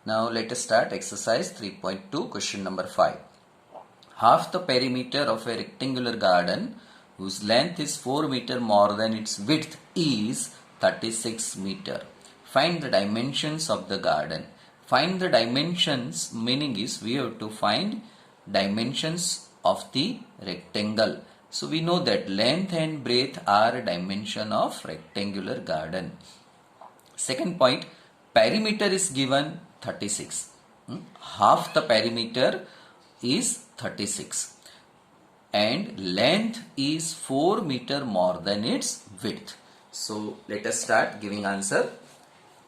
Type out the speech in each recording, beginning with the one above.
Now let us start exercise 3.2, question number 5. Half the perimeter of a rectangular garden whose length is 4 meter more than its width is 36 meter. Find the dimensions of the garden. Find the dimensions meaning is we have to find dimensions of the rectangle. So we know that length and breadth are dimension of rectangular garden. Second point, perimeter is given 36. Half the perimeter is 36 and length is 4 meter more than its width. So let us start giving answer.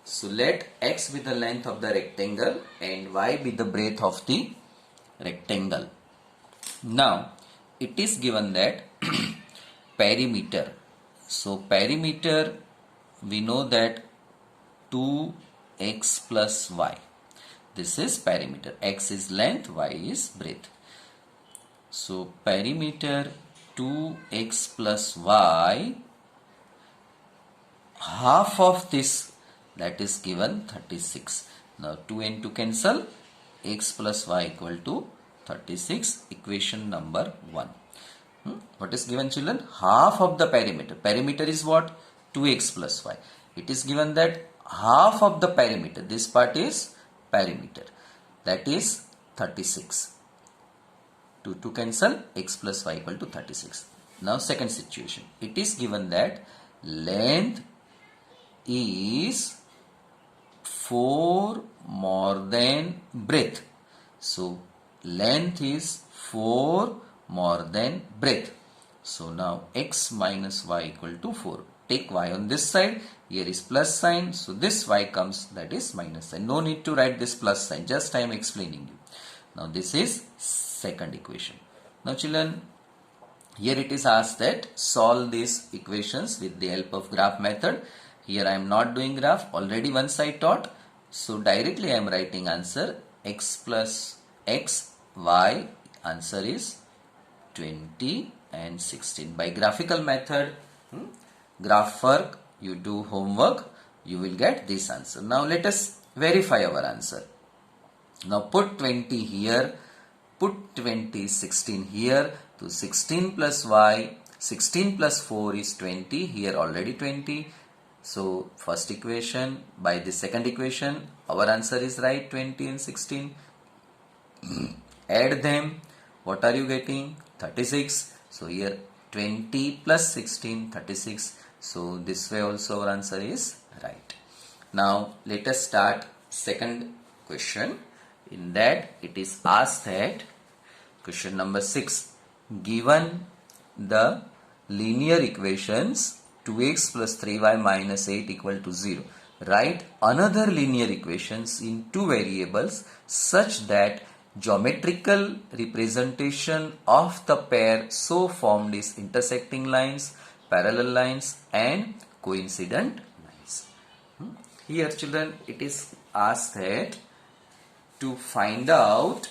So let x be the length of the rectangle and y be the breadth of the rectangle. Now it is given that perimeter. So perimeter, we know that 2x plus y. This is perimeter. X is length, y is breadth. So perimeter 2x plus y, half of this, that is given 36. Now 2 and 2 cancel, x plus y equal to 36, equation number 1. What is given, children? Half of the perimeter. Perimeter is what? 2x plus y. It is given that half of the perimeter, this part is perimeter, that is 36. 2 to cancel, x plus y equal to 36. Now second situation, it is given that length is 4 more than breadth. So length is 4 more than breadth. So now x minus y equal to 4. Take y on this side, here is plus sign, so this y comes, that is minus sign. No need to write this plus sign, just I am explaining you. Now this is second equation. Now children, here it is asked that solve these equations with the help of graph method. Here I am not doing graph, already once I taught. So directly I am writing answer x plus x, y, answer is 20 and 16. By graphical method, graph work, you do homework, you will get this answer. Now let us verify our answer. Now put 20 here, put 20, 16 here, so 16 plus y, 16 plus 4 is 20, here already 20. So first equation, by the second equation, our answer is right, 20 and 16. Add them, what are you getting? 36. So here 20 plus 16, 36. So this way also our answer is right. Now let us start second question. In that it is asked that question number 6. Given the linear equations 2x plus 3y minus 8 equal to 0. Write another linear equations in two variables such that geometrical representation of the pair so formed is intersecting lines, parallel lines and coincident lines. Here children, it is asked that to find out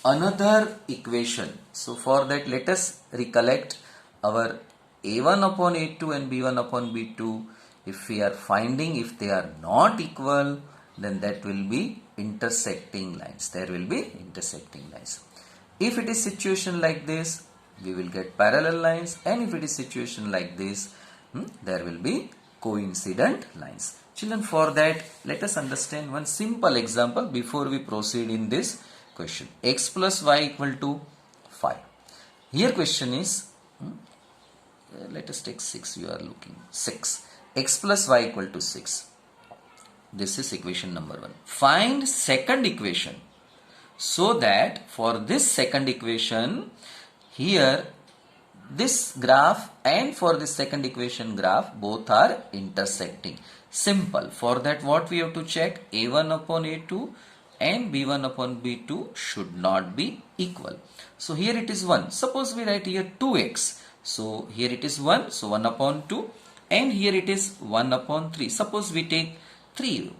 another equation. So for that let us recollect our a1 upon a2 and b1 upon b2. If we are finding if they are not equal, then that will be intersecting lines. There will be intersecting lines. If it is situation like this, we will get parallel lines, and if it is situation like this, there will be coincident lines. Children, for that let us understand one simple example before we proceed in this question. X plus y equal to 5. Here question is, let us take 6, you are looking 6. X plus y equal to 6. This is equation number 1. Find second equation, so that for this second equation, here this graph and for this second equation graph both are intersecting. Simple. For that what we have to check? a1 upon a2 and b1 upon b2 should not be equal. So here it is 1. Suppose we write here 2x. So here it is 1. So 1 upon 2 and here it is 1 upon 3. Suppose we take 3y.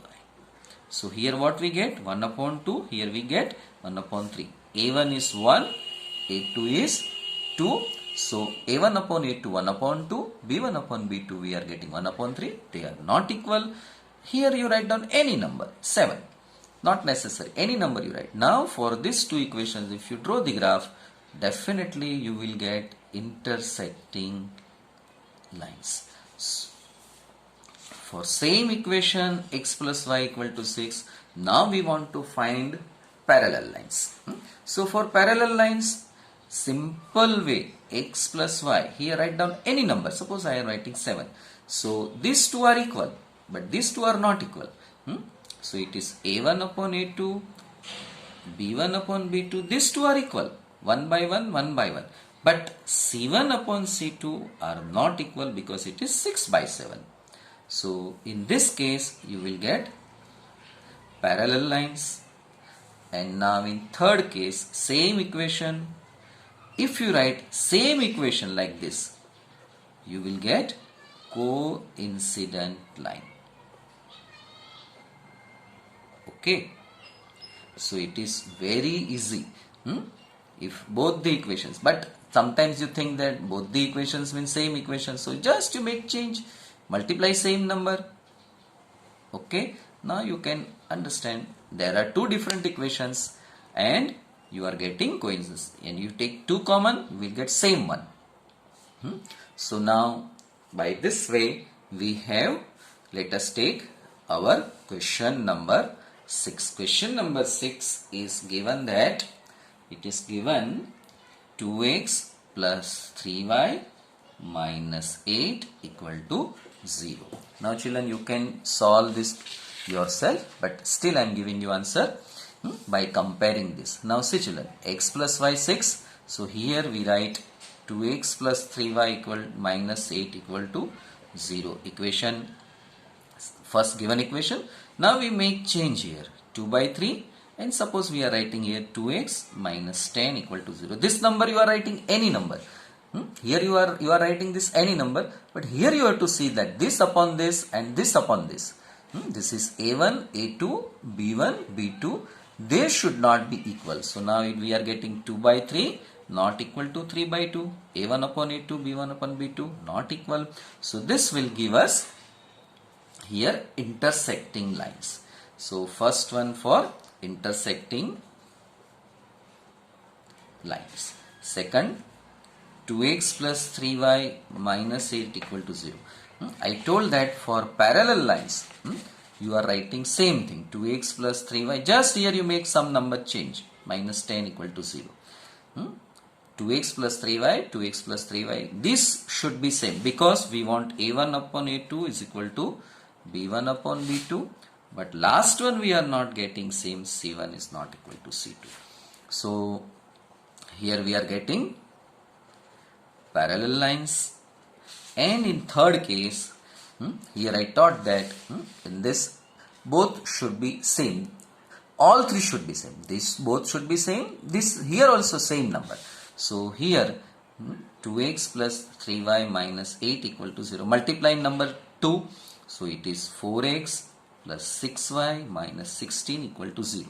So here what we get? 1 upon 2. Here we get 1 upon 3. a1 is 1. a2 is 2. So a1 upon a2 1 upon 2. b1 upon b2 we are getting 1 upon 3. They are not equal. Here you write down any number 7. Not necessary. Any number you write. Now for these two equations, if you draw the graph, definitely you will get intersecting lines. For same equation, x plus y equal to 6, now we want to find parallel lines. So for parallel lines, simple way, x plus y, here write down any number. Suppose I am writing 7. So these two are equal, but these two are not equal. So it is a1 upon a2, b1 upon b2. These two are equal, 1 by 1, 1 by 1. But c1 upon c2 are not equal because it is 6 by 7. So in this case, you will get parallel lines. And now in third case, same equation. If you write same equation like this, you will get coincident line. Okay. So it is very easy. If both the equations, but sometimes you think that both the equations mean same equation. So just you make change, multiply same number. Okay. Now you can understand there are two different equations and you are getting coincidence. And you take two common, you will get same one. So now by this way we have, let us take our question number 6. Question number 6 is given that it is given 2x plus 3y minus 8 equal to 0. Now children, you can solve this yourself, but still I am giving you answer by comparing this. Now see children, x plus y 6. So here we write 2x plus 3y equal minus 8 equal to 0. Equation, first given equation. Now we make change here, 2 by 3, and suppose we are writing here 2x minus 10 equal to 0. This number you are writing any number. Here you are writing this any number, but here you have to see that this upon this and this upon this. This is a1, a2, b1, b2. They should not be equal. So now we are getting 2 by 3 not equal to 3 by 2. a1 upon a2, b1 upon b2 not equal. So this will give us here intersecting lines. So first one for intersecting lines. Second, 2x plus 3y minus 8 equal to 0. I told that for parallel lines, you are writing same thing, 2x plus 3y. Just here you make some number change, minus 10 equal to 0. 2x plus 3y, 2x plus 3y. This should be same because we want a1 upon a2 is equal to b1 upon b2. But last one we are not getting same, c1 is not equal to c2. So here we are getting parallel lines. And in third case, here I taught that in this both should be same. All three should be same. This both should be same. This here also same number. So here 2x plus 3y minus 8 equal to 0. Multiply number 2. So it is 4x plus 6y minus 16 equal to 0.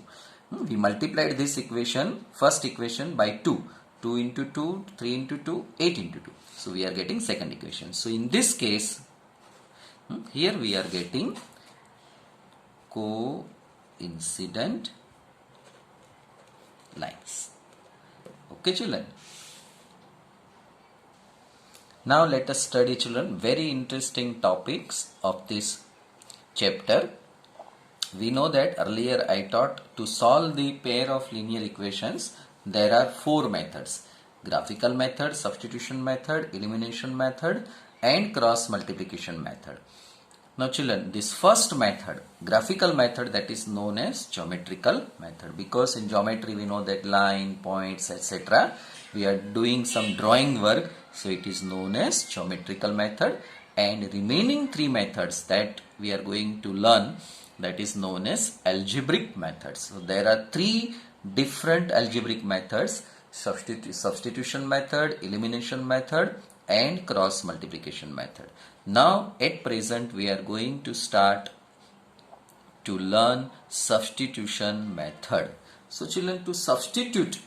We multiplied this equation, first equation by 2. 2 into 2, 3 into 2, 8 into 2. So we are getting second equation. So in this case, here we are getting coincident lines. Okay children. Now let us study children very interesting topics of this chapter. We know that earlier I taught to solve the pair of linear equations. There are 4 methods: graphical method, substitution method, elimination method, and cross multiplication method. Now children, this first method, graphical method, that is known as geometrical method, because in geometry we know that line, points, etc. we are doing some drawing work, so it is known as geometrical method. And remaining 3 methods that we are going to learn, that is known as algebraic methods. So there are 3 different algebraic methods: substitution method, elimination method, and cross multiplication method. Now at present we are going to start to learn substitution method. So children, to substitute,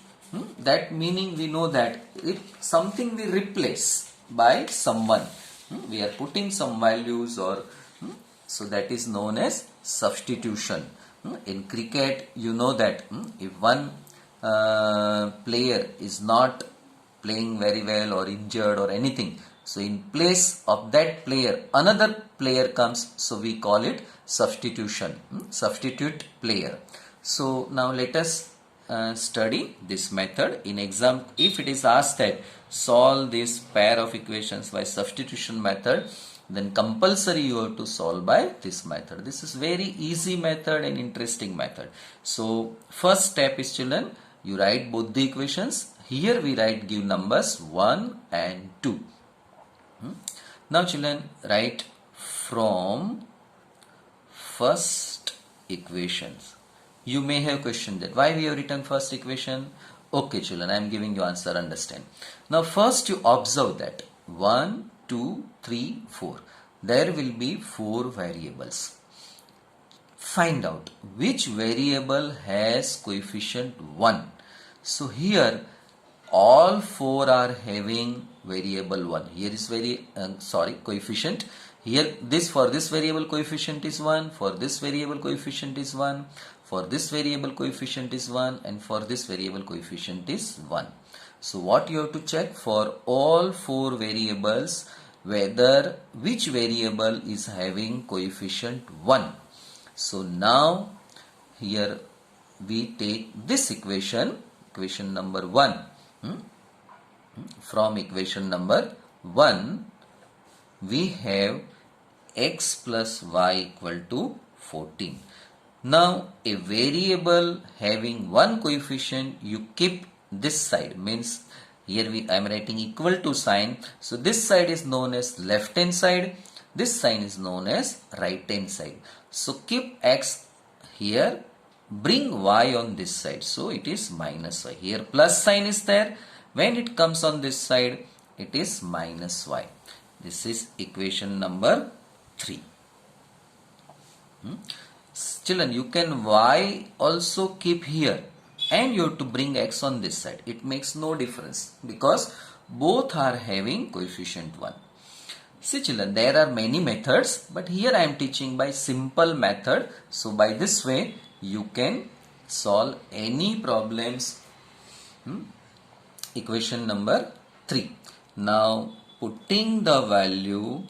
that meaning we know that if something we replace by someone, we are putting some values or so that is known as substitution. In cricket, you know that if one player is not playing very well or injured or anything, so in place of that player, another player comes, so we call it substitution, substitute player. So now let us study this method. In exam, if it is asked that solve this pair of equations by substitution method, then compulsory you have to solve by this method. This is very easy method and interesting method. So first step is, children, you write both the equations. Here we give numbers 1 and 2. Now children, write from first equations. You may have questioned that why we have written first equation. Okay children, I am giving you answer, understand. Now first you observe that 1, 2, 3, 4. There will be 4 variables. Find out which variable has coefficient 1. So here all 4 are having variable 1. Here is coefficient. Here for this variable coefficient is 1, for this variable coefficient is 1, for this variable coefficient is 1, and for this variable coefficient is 1. So what you have to check for all 4 variables, whether which variable is having coefficient 1. So now here we take this equation number 1. From equation number 1 we have x plus y equal to 14. Now a variable having one coefficient, you keep this side, means here I am writing equal to sign. So this side is known as left hand side, this sign is known as right hand side. So keep x here, bring y on this side, so it is minus y. Here plus sign is there, when it comes on this side it is minus y. This is equation number 3. Children, you can y also keep here and you have to bring x on this side. It makes no difference because both are having coefficient 1. See children, there are many methods, but here I am teaching by simple method. So by this way you can solve any problems. Equation number 3. Now putting the value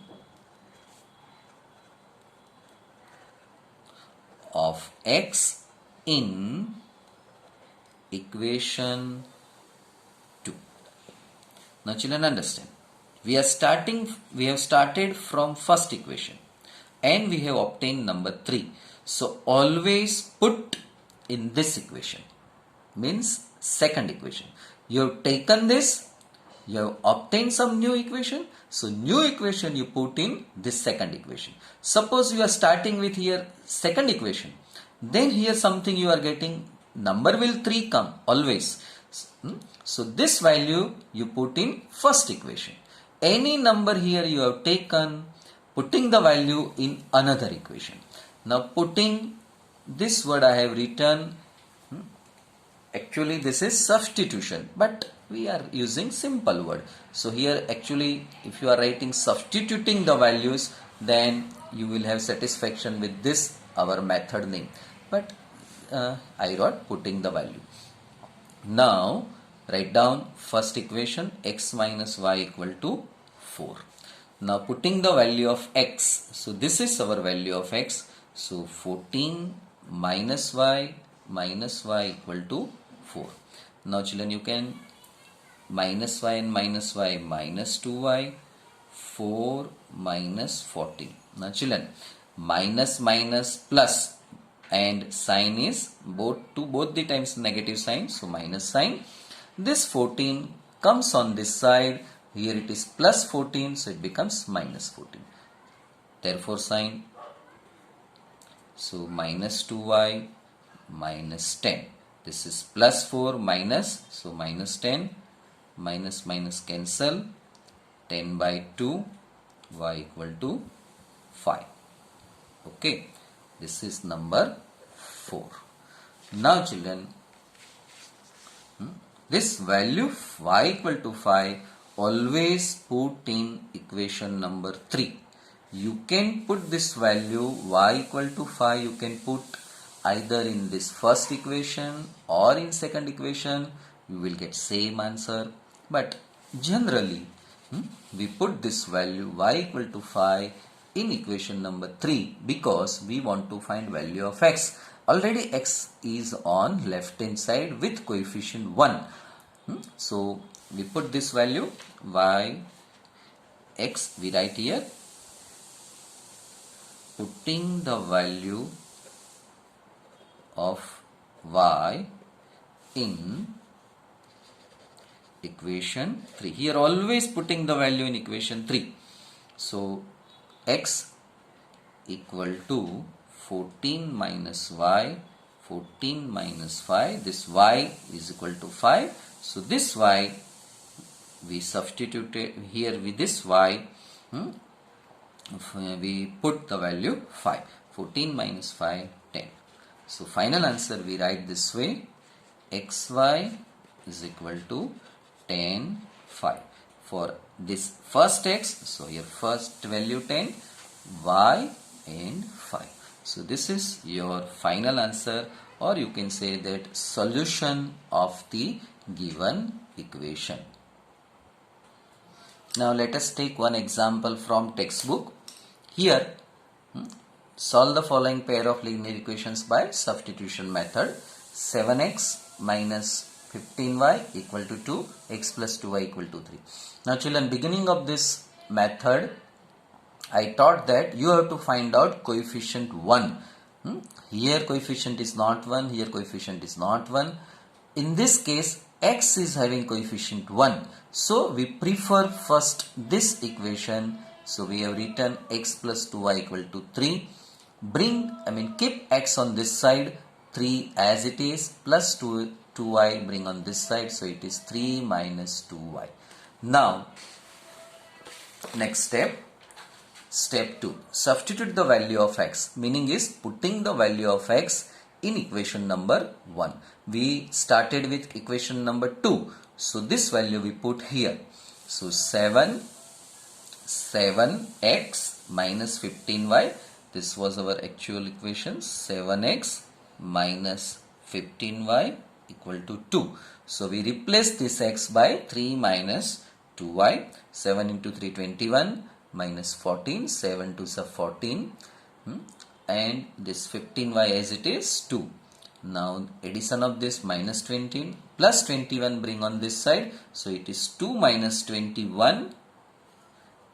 of x in equation 2. Now children, understand, we have started from first equation and we have obtained number 3. So always put in this equation, means second equation. You have taken this, you have obtained some new equation, so new equation you put in this second equation. Suppose you are starting with here second equation, then here something you are getting, number will 3 come always. So this value you put in first equation. Any number here you have taken, putting the value in another equation. Now putting this word I have written, actually this is substitution, but we are using simple word. So here actually if you are writing substituting the values, then you will have satisfaction with this our method name, but I wrote putting the value. Now write down first equation, x minus y equal to 4. Now putting the value of x, so this is our value of x, so 14 minus y equal to 4. Now children, you can minus y and minus y, minus 2y, 4 minus 14. Now children, minus plus, and sign is both the times negative sign, so minus sign. This 14 comes on this side, here it is plus 14, so it becomes minus 14. Therefore sign, so minus 2y minus 10. This is plus 4 minus, so minus 10, minus cancel, 10 by 2, y equal to 5. Okay, this is number 4. Now children, this value y equal to 5 always put in equation number 3. You can put this value y equal to 5, you can put either in this first equation or in second equation, you will get same answer. But generally, we put this value y equal to 5 in equation number 3 because we want to find value of x. Already x is on left hand side with coefficient 1. So we put this value y x, we write here, putting the value of y in equation 3. Here always putting the value in equation 3. So x equal to 14 minus y, 14 minus 5, this y is equal to 5. So this y we substitute here with this y, we put the value 5. 14 minus 5, 10. So final answer we write this way, xy is equal to 10, 5. For this first x, so here first value 10, y and 5. So this is your final answer, or you can say that solution of the given equation. Now let us take one example from textbook. Here, solve the following pair of linear equations by substitution method. 7x minus 15y equal to 2, x plus 2y equal to 3. Now children, beginning of this method, I taught that you have to find out coefficient 1. Here coefficient is not 1, here coefficient is not 1. In this case, x is having coefficient 1. So we prefer first this equation. So we have written x plus 2y equal to 3. Keep x on this side, 3 as it is, plus 2y bring on this side. So it is 3 minus 2y. Now, next step. Step 2. Substitute the value of x. Meaning is putting the value of x in equation number 1. We started with equation number 2. So this value we put here. So 7x minus 15y. This was our actual equation. 7x minus 15y equal to 2. So we replace this x by 3 minus 2y. 7 into 3, 21. Minus 14, 7 to 14, and this 15y as it is 2. Now addition of this minus 20 plus 21 bring on this side. So it is 2 minus 21.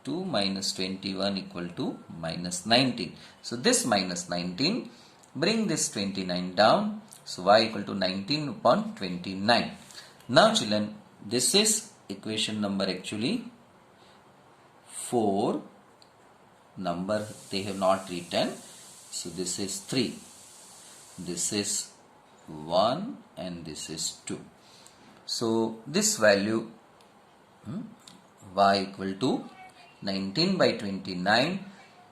2 minus 21 equal to minus 19. So this minus 19, bring this 29 down. So y equal to 19 upon 29. Now children, this is equation number actually 4. Number they have not written. So this is 3. This is 1 and this is 2. So this value y equal to 19 by 29.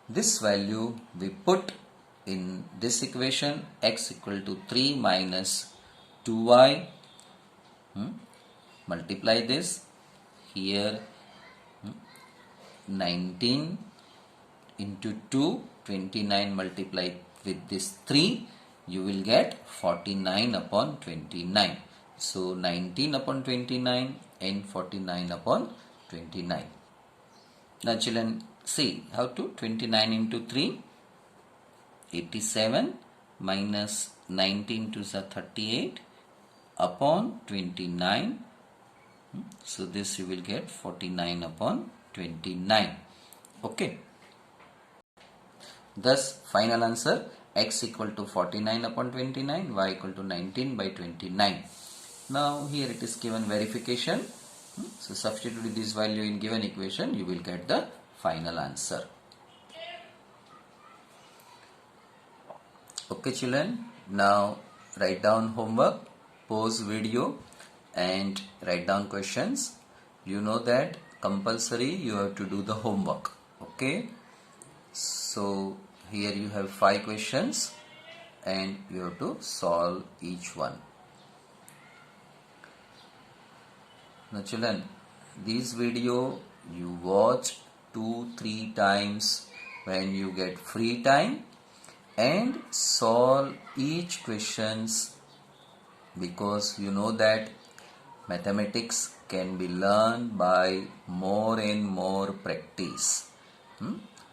This value we put in this equation, x equal to 3 minus 2y. Multiply this here. 19 into 2, 29 multiplied with this 3, you will get 49 upon 29. So 19 upon 29 and 49 upon 29. Now children, see how to 29 into 3, 87 minus 19 to the 38 upon 29. So this you will get 49 upon 29. Okay. Thus final answer, x equal to 49 upon 29, y equal to 19 by 29. Now here it is given verification. So substitute this value in given equation, you will get the final answer. Okay children, now write down homework, pause video and write down questions. You know that compulsory you have to do the homework. Okay, so here you have 5 questions and you have to solve each one. Now children, this video you watch 2-3 times when you get free time, and solve each questions, because you know that mathematics can be learned by more and more practice.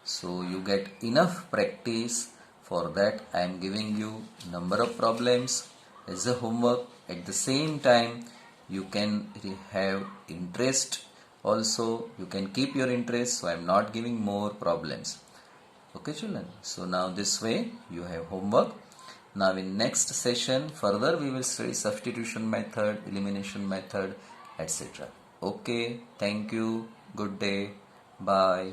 So you get enough practice. For that I am giving you number of problems as a homework. At the same time you can have interest also, you can keep your interest, so I am not giving more problems. Okay children, so now this way you have homework. Now in next session further we will study substitution method, elimination method, etc. Okay, thank you, good day, bye.